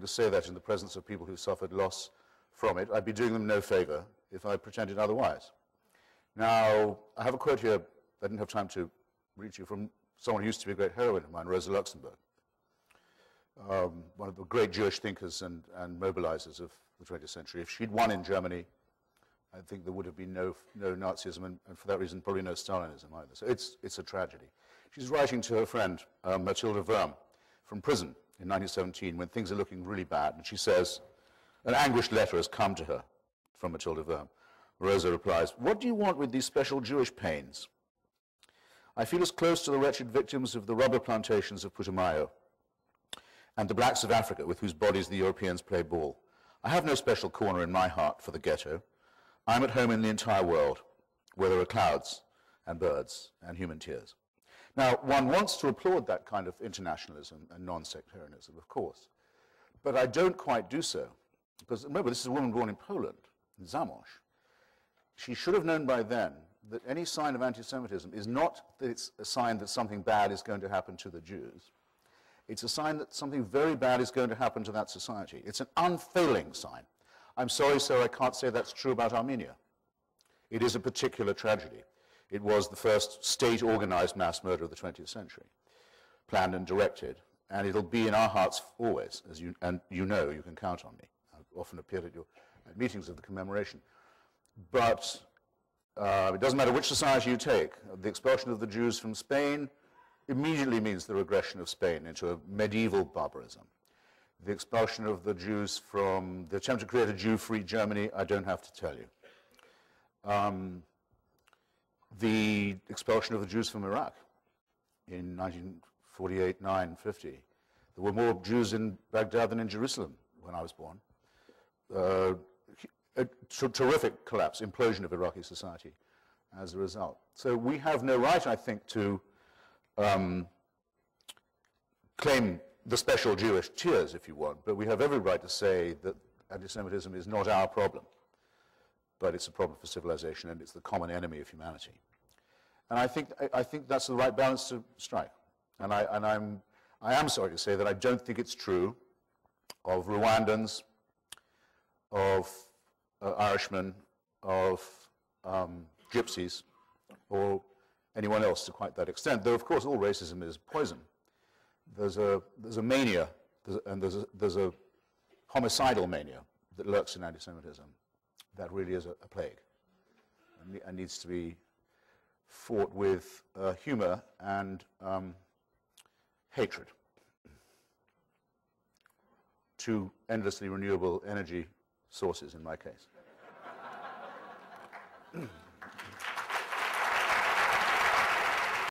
to say that in the presence of people who suffered loss from it. I'd be doing them no favor if I pretended otherwise. Now, I have a quote here I didn't have time to read you from someone who used to be a great heroine of mine, Rosa Luxemburg, one of the great Jewish thinkers and mobilizers of the 20th century. If she'd won in Germany, I think there would have been no Nazism, and for that reason, probably no Stalinism either. So it's a tragedy. She's writing to her friend, Mathilde Wurm, from prison in 1917 when things are looking really bad, and she says, an anguished letter has come to her from Mathilde Wurm. Rosa replies, "What do you want with these special Jewish pains? I feel as close to the wretched victims of the rubber plantations of Putumayo and the blacks of Africa with whose bodies the Europeans play ball. I have no special corner in my heart for the ghetto. I'm at home in the entire world, where there are clouds and birds and human tears." Now, one wants to applaud that kind of internationalism and non-sectarianism, of course, but I don't quite do so, because remember, this is a woman born in Poland, in Zamość. She should have known by then that any sign of anti-Semitism is not that it's a sign that something bad is going to happen to the Jews. It's a sign that something very bad is going to happen to that society. It's an unfailing sign. I'm sorry, sir, I can't say that's true about Armenia. It is a particular tragedy. It was the first state-organized mass murder of the 20th century, planned and directed, and it'll be in our hearts always, and you know you can count on me. I've often appeared at meetings of the commemoration. But it doesn't matter which society you take. The expulsion of the Jews from Spain immediately means the regression of Spain into a medieval barbarism. The expulsion of the Jews from the attempt to create a Jew-free Germany, I don't have to tell you. The expulsion of the Jews from Iraq in 1948, 9, 50. There were more Jews in Baghdad than in Jerusalem when I was born. A terrific collapse, implosion of Iraqi society as a result. So we have no right, I think, to claim the special Jewish tears, if you want, but we have every right to say that anti-Semitism is not our problem, but it's a problem for civilization, and it's the common enemy of humanity. And I think that's the right balance to strike. And I am sorry to say that I don't think it's true of Rwandans, of Irishmen, of gypsies, or anyone else to quite that extent. Though, of course, all racism is poison. There's a mania, there's a homicidal mania that lurks in anti-Semitism. That really is a plague, and needs to be fought with humor and hatred. Two endlessly renewable energy sources in my case.